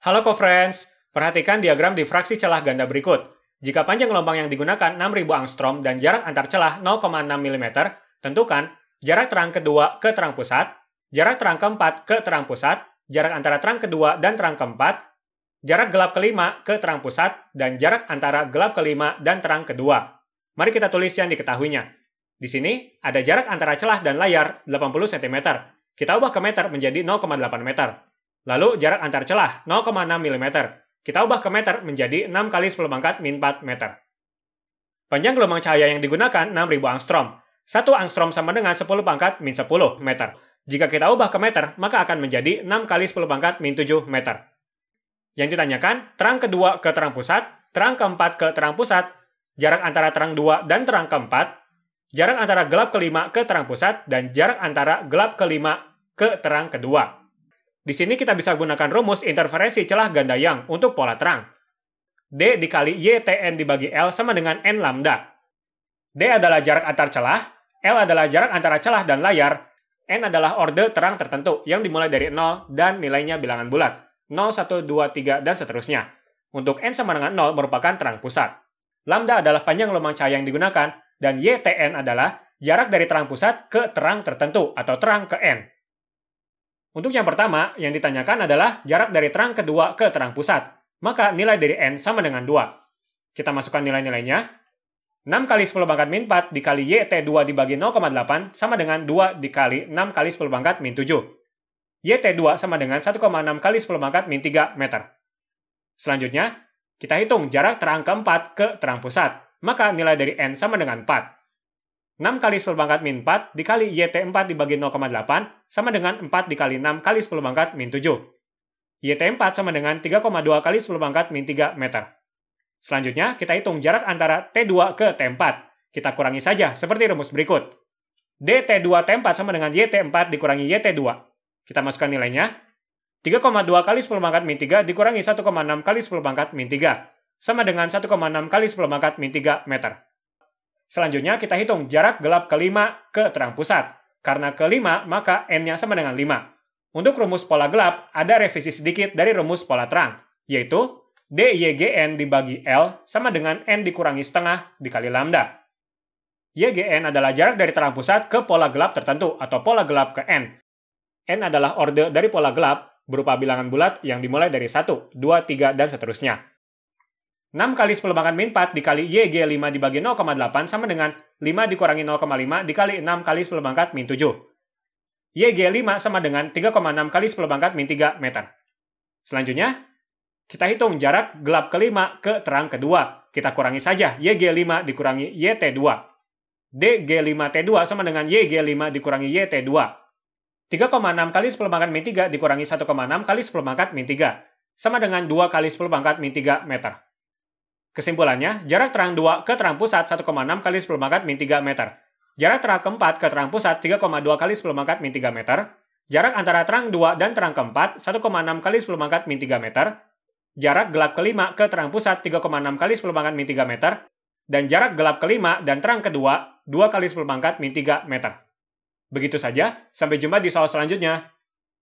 Halo co-friends, perhatikan diagram difraksi celah ganda berikut. Jika panjang gelombang yang digunakan 6000 angstrom dan jarak antar celah 0,6 mm, tentukan jarak terang kedua ke terang pusat, jarak terang keempat ke terang pusat, jarak antara terang kedua dan terang keempat, jarak gelap kelima ke terang pusat, dan jarak antara gelap kelima dan terang kedua. Mari kita tulis yang diketahuinya. Di sini ada jarak antara celah dan layar 80 cm. Kita ubah ke meter menjadi 0,8 meter. Lalu jarak antar celah 0,6 mm. Kita ubah ke meter menjadi 6 kali 10 pangkat min 4 meter. Panjang gelombang cahaya yang digunakan 6000 angstrom. 1 angstrom sama dengan 10 pangkat min 10 meter. Jika kita ubah ke meter, maka akan menjadi 6 kali 10 pangkat min 7 meter. Yang ditanyakan, terang kedua ke terang pusat, terang keempat ke terang pusat, jarak antara terang 2 dan terang keempat, jarak antara gelap kelima ke terang pusat, dan jarak antara gelap kelima ke terang kedua. Di sini kita bisa gunakan rumus interferensi celah ganda Young untuk pola terang. D dikali YTN dibagi L sama dengan N lambda. D adalah jarak antar celah, L adalah jarak antara celah dan layar, N adalah orde terang tertentu yang dimulai dari 0 dan nilainya bilangan bulat, 0, 1, 2, 3, dan seterusnya. Untuk N sama dengan 0 merupakan terang pusat. Lambda adalah panjang gelombang cahaya yang digunakan, dan YTN adalah jarak dari terang pusat ke terang tertentu atau terang ke N. Untuk yang pertama, yang ditanyakan adalah jarak dari terang kedua ke terang pusat. Maka nilai dari N sama dengan 2. Kita masukkan nilai-nilainya. 6 kali 10 pangkat min 4 dikali YT2 dibagi 0,8 sama dengan 2 dikali 6 kali 10 pangkat min 7. YT2 sama dengan 1,6 kali 10 pangkat min 3 meter. Selanjutnya, kita hitung jarak terang keempat ke terang pusat. Maka nilai dari N sama dengan 4. 6 kali 10 pangkat min 4 dikali YT4 dibagi 0,8 sama dengan 4 dikali 6 kali 10 pangkat min 7. YT4 sama dengan 3,2 kali 10 pangkat min 3 meter. Selanjutnya, kita hitung jarak antara T2 ke T4. Kita kurangi saja seperti rumus berikut. DT2 T4 sama dengan YT4 dikurangi YT2. Kita masukkan nilainya. 3,2 kali 10 pangkat min 3 dikurangi 1,6 kali 10 pangkat min 3. Sama dengan 1,6 kali 10 pangkat min 3 meter. Selanjutnya, kita hitung jarak gelap kelima ke terang pusat. Karena kelima, maka N-nya sama dengan 5. Untuk rumus pola gelap, ada revisi sedikit dari rumus pola terang, yaitu DYGN dibagi L sama dengan N dikurangi setengah dikali lambda. YGN adalah jarak dari terang pusat ke pola gelap tertentu atau pola gelap ke N. N adalah orde dari pola gelap berupa bilangan bulat yang dimulai dari 1, 2, 3, dan seterusnya. 6 kali 10 pangkat min 4 dikali YG5 dibagi 0,8 sama dengan 5 dikurangi 0,5 dikali 6 kali 10 pangkat min 7. YG5 sama dengan 3,6 kali 10 pangkat min 3 meter. Selanjutnya, kita hitung jarak gelap kelima ke terang kedua. Kita kurangi saja YG5 dikurangi YT2. DG5T2 sama dengan YG5 dikurangi YT2. 3,6 kali 10 pangkat min 3 dikurangi 1,6 kali 10 pangkat min 3. Sama dengan 2 kali 10 pangkat min 3 meter. Kesimpulannya, jarak terang 2 ke terang pusat 1,6 kali 10 pangkat min 3 meter. Jarak terang keempat ke terang pusat 3,2 kali 10 pangkat min 3 meter. Jarak antara terang 2 dan terang keempat 1,6 kali 10 pangkat min 3 meter. Jarak gelap kelima ke terang pusat 3,6 kali 10 pangkat min 3 meter. Dan jarak gelap kelima dan terang kedua 2 kali 10 pangkat min 3 meter. Begitu saja, sampai jumpa di soal selanjutnya.